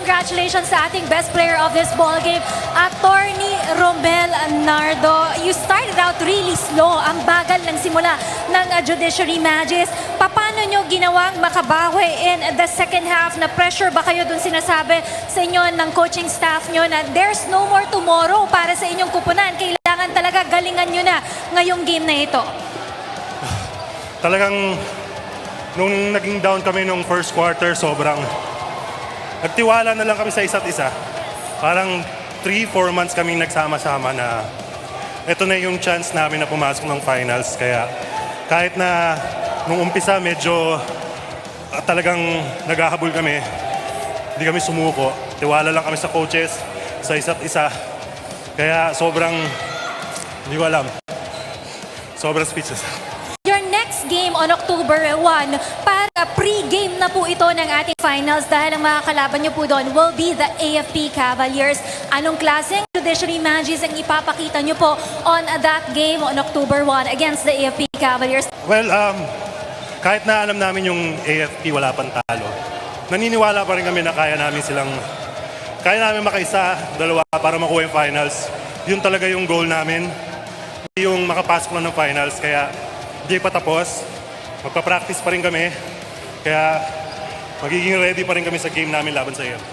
congratulations sa ating best player of this ball game, Attorney Romel Nardo. You started out really slow. Ang bagal ng simula ng Judiciary Magis. Paano nyo ginawang makabawi in the second half? Na pressure ba kayo dun sinasabi sa inyo ng coaching staff nyo na there's no more tomorrow para sa inyong kupunan? Kailangan talaga galingan nyo na ngayong game na ito. Talagang nung naging down kami nung first quarter, sobrang nagtiwala na lang kami sa isa't isa. Parang 3-4 months kaming nagsama-sama na ito na yung chance namin na pumasok ng finals. Kaya kahit na nung umpisa medyo talagang naghahabol kami, hindi kami sumuko. Tiwala lang kami sa coaches, sa isa't isa. Kaya sobrang, hindi ko alam. Sobrang speechless. Your next game on October 1, para pre-game na po ito ng ating finals dahil ang mga kalaban nyo po doon will be the AFP Cavaliers. Anong klaseng Judiciary Magis ang ipapakita nyo po on that game on October 1 against the AFP Cavaliers? Well, kahit na alam namin yung AFP wala pang talo, naniniwala pa rin kami na kaya namin makaisa, dalawa para makuha yung finals. Yun talaga yung goal namin, yung makapasok lang ng finals. Kaya hindi pa tapos, magpa-practice pa rin kami. Kaya magiging ready pa rin kami sa game namin laban sa AFP.